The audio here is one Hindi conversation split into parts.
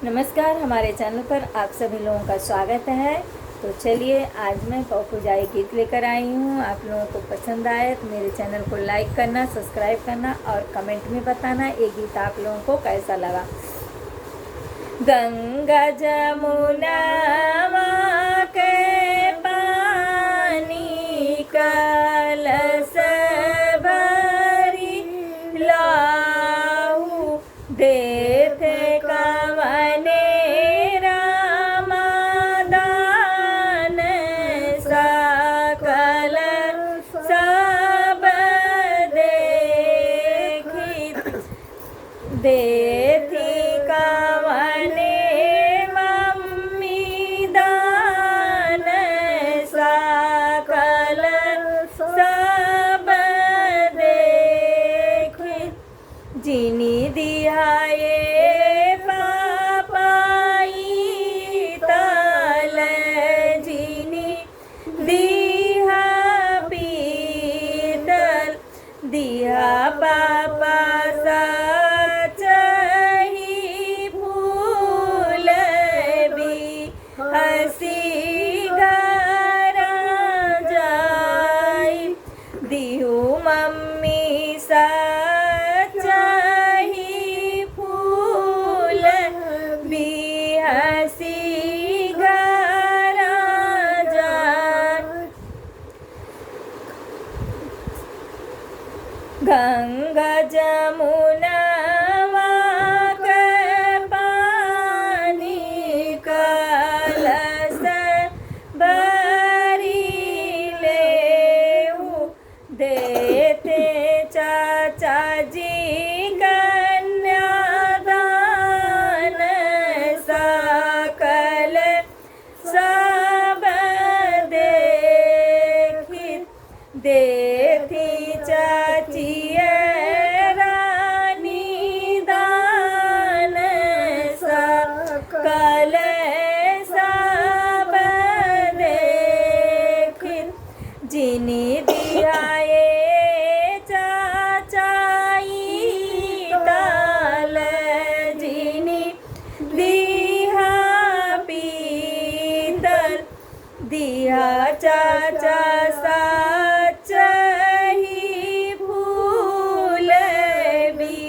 नमस्कार, हमारे चैनल पर आप सभी लोगों का स्वागत है। तो चलिए, आज मैं पौपुजाई गीत लेकर आई हूँ। आप लोगों को पसंद आए तो मेरे चैनल को लाइक करना, सब्सक्राइब करना और कमेंट में बताना ये गीत आप लोगों को कैसा लगा। गंगा जमुना के पानी कलश भरी लाहू देते कवने रामादान सकल सब देखी देती कवने मम्मी दान सकल सब देखी जिनी दिहाए पापाई तल जिनी दिहा पीतल दिहा पापा सचही फूल भी हसी घरा जाई दिहु मम्मी सचही फूल भी हसी घरा जाई। गंगा जमुना के पानी कलश भरी लेहू देते चाचा जी कन्यादान सकल सब देखी देती चाची रानी दान सकल सब देखी जिनी दिहाए चाचाई ताल जिनी दिहा पीतल दिहा चाचा सचही फूल भी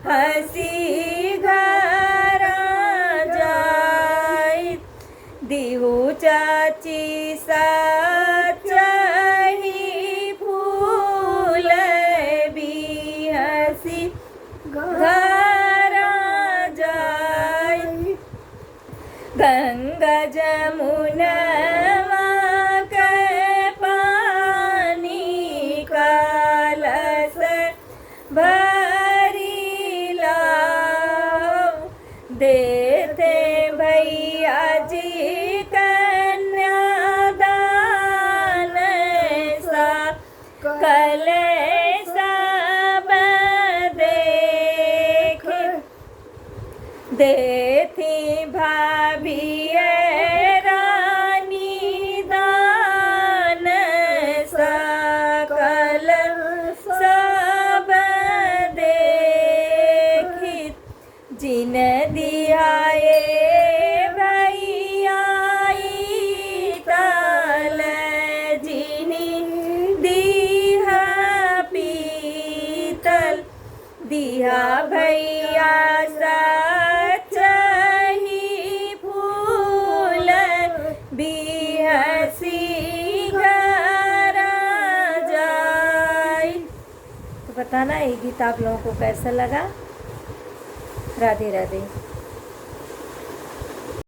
हसी घरा जाई दिहु चाची सचही फूल भी हसी घरा जाई। गंगा जमुना के पानी कलश भरी लाओ देते भैया जी कन्यादान सकल सब देख देती भाभी रानी दान सकल सब देखी जिन दिहाए भैयाई तल जिनी दिहा पीतल दिहा भैया सचही फूल भी हसी घरा जाई। तो बताना ये गीत आप लोगों को कैसा लगा। राधे राधे।